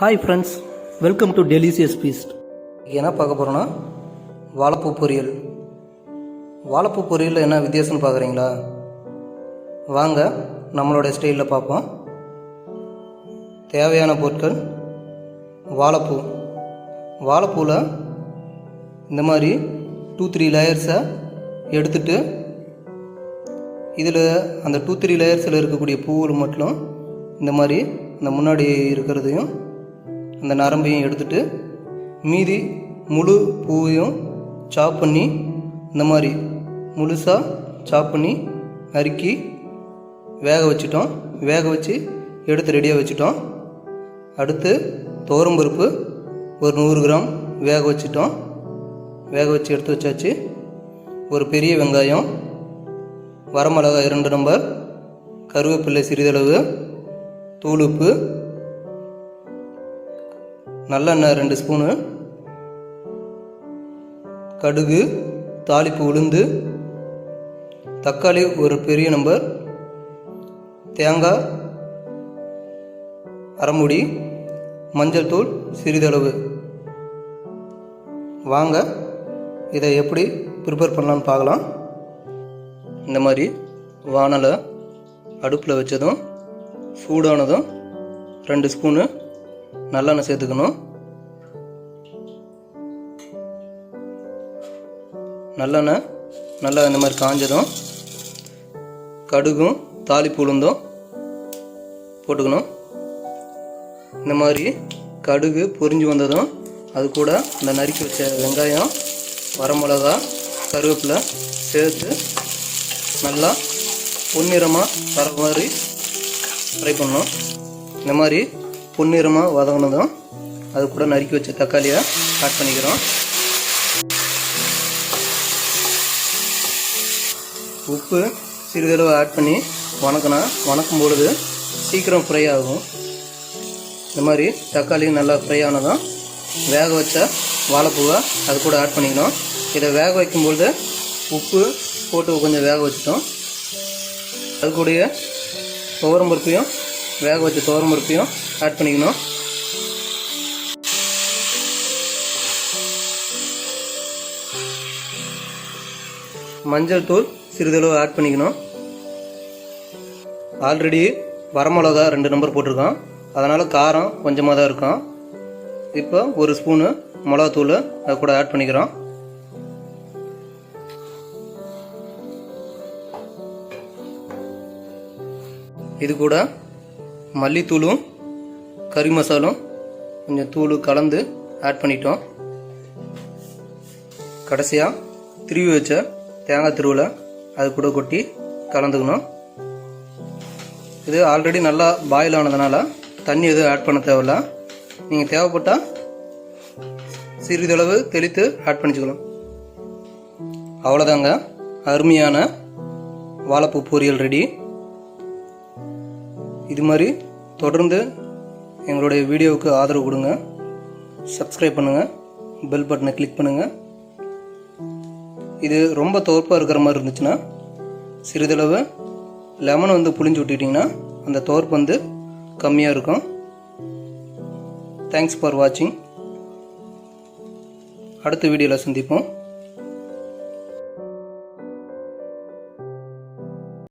Hi friends, welcome to delicious feast. என்ன பார்க்க போகிறோன்னா வாழைப்பூ பொரியல். வாழைப்பூ பொரியலில் என்ன வித்தியாசம்னு பார்க்குறீங்களா? வாங்க நம்மளோட ஸ்டைலில் பார்ப்போம். தேவையான பொருட்கள்: வாழைப்பூ. வாழைப்பூவில் இந்த மாதிரி 2-3 லேயர்ஸை எடுத்துட்டு இதில் அந்த 2-3 லேயர்ஸில் இருக்கக்கூடிய பூவில் மட்டும் இந்த மாதிரி அந்த முன்னாடி இருக்கிறதையும் அந்த நரம்பையும் எடுத்துட்டு மீதி முழு பூவையும் சாப் பண்ணி இந்த மாதிரி முழுசாக சாப் பண்ணி நறுக்கி வேக வச்சுட்டோம். வேக வச்சு எடுத்து ரெடியாக வச்சுட்டோம். அடுத்து துவரம்பருப்பு ஒரு 100 கிராம் வேக வச்சுட்டோம். வேக வச்சு எடுத்து வச்சாச்சு. ஒரு பெரிய வெங்காயம், வரமிளகாய் 2 நம்பர், கருவேப்பிலை சிறிதளவு, தூளுப்பு, நல்லெண்ணெய் 2 ஸ்பூனு, கடுகு, தாளிப்பு உளுந்து, தக்காளி ஒரு பெரிய நம்பர், தேங்காய் அரைமுடி, மஞ்சள் தூள் சிறிதளவு. வாங்க இதை எப்படி ப்ரிப்பேர் பண்ணலான்னு பார்க்கலாம். இந்த மாதிரி வானலை அடுப்பில் வச்சதும் சூடானதும் 2 ஸ்பூனு நல்லெண்ணெய் சேர்த்துக்கணும். நல்லெண்ணெய் நல்லா இந்த மாதிரி காஞ்சதும் கடுகும் தாளிப்பு உளுந்தும் போட்டுக்கணும். இந்த மாதிரி கடுகு பொரிஞ்சு வந்ததும் அது கூட இந்த நறுக்கி வச்ச வெங்காயம், வரமிளகா, கருவேப்பிலை சேர்த்து நல்லா பொன்னிறமாக வர மாதிரி ஃப்ரை பண்ணணும். இந்த மாதிரி பொன்னிறமாக வதங்கினதும் அது கூட நறுக்கி வச்ச தக்காளியை ஆட் பண்ணிக்கிறோம். உப்பு சிறிதளவு ஆட் பண்ணி வணக்கும் பொழுது சீக்கிரம் ஃப்ரை ஆகும். இந்த மாதிரி தக்காளி நல்லா ஃப்ரை ஆனதும் வேக வச்ச வாழைப்பூவை அது கூட ஆட் பண்ணிக்கணும். இதை வேக வைக்கும்பொழுது உப்பு போட்டு கொஞ்சம் வேக வச்சுட்டோம். அது கூடயே துவரம்பருப்பையும் வேக வச்ச துவரம்பருப்பையும் ஆட் பண்ணிக்கணும். மஞ்சள் தூள் சிறிதளவு ஆட் பண்ணிக்கணும். ஆல்ரெடி வரமிளகா 2 நம்பர் போட்டிருக்கோம், அதனால் காரம் கொஞ்சமாக தான் இருக்கும். இப்போ 1 ஸ்பூனு மிளகாத்தூள் அது கூட ஆட் பண்ணிக்கிறோம். இது கூட மல்லித்தூளும் கறி மசாலும் கொஞ்சம் தூள் கலந்து ஆட் பண்ணிட்டோம். கடைசியாக திருவி வச்ச தேங்காய் திருவில் அது கூட கொட்டி கலந்துக்கணும். இது ஆல்ரெடி நல்லா பாயில் ஆனதுனால தண்ணி எதுவும் ஆட் பண்ண தேவையில்ல. நீங்கள் தேவைப்பட்டால் சிறிதளவு தெளித்து ஆட் பண்ணிச்சுக்கலாம். அவ்வளோதாங்க, அருமையான வாழைப்பூ பொரியல் ரெடி. இது மாதிரி தொடர்ந்து எங்களுடைய வீடியோவுக்கு ஆதரவு கொடுங்க. சப்ஸ்கிரைப் பண்ணுங்கள், பெல் பட்டனை கிளிக் பண்ணுங்கள். இது ரொம்ப துவர்ப்பாக இருக்கிற மாதிரி இருந்துச்சுன்னா சிறிதளவு லெமன் புளிஞ்சு விட்டுட்டிங்கன்னா அந்த துவர்ப்பு கம்மியாக இருக்கும். தேங்க்ஸ் ஃபார் வாட்சிங். அடுத்த வீடியோவில் சந்திப்போம்.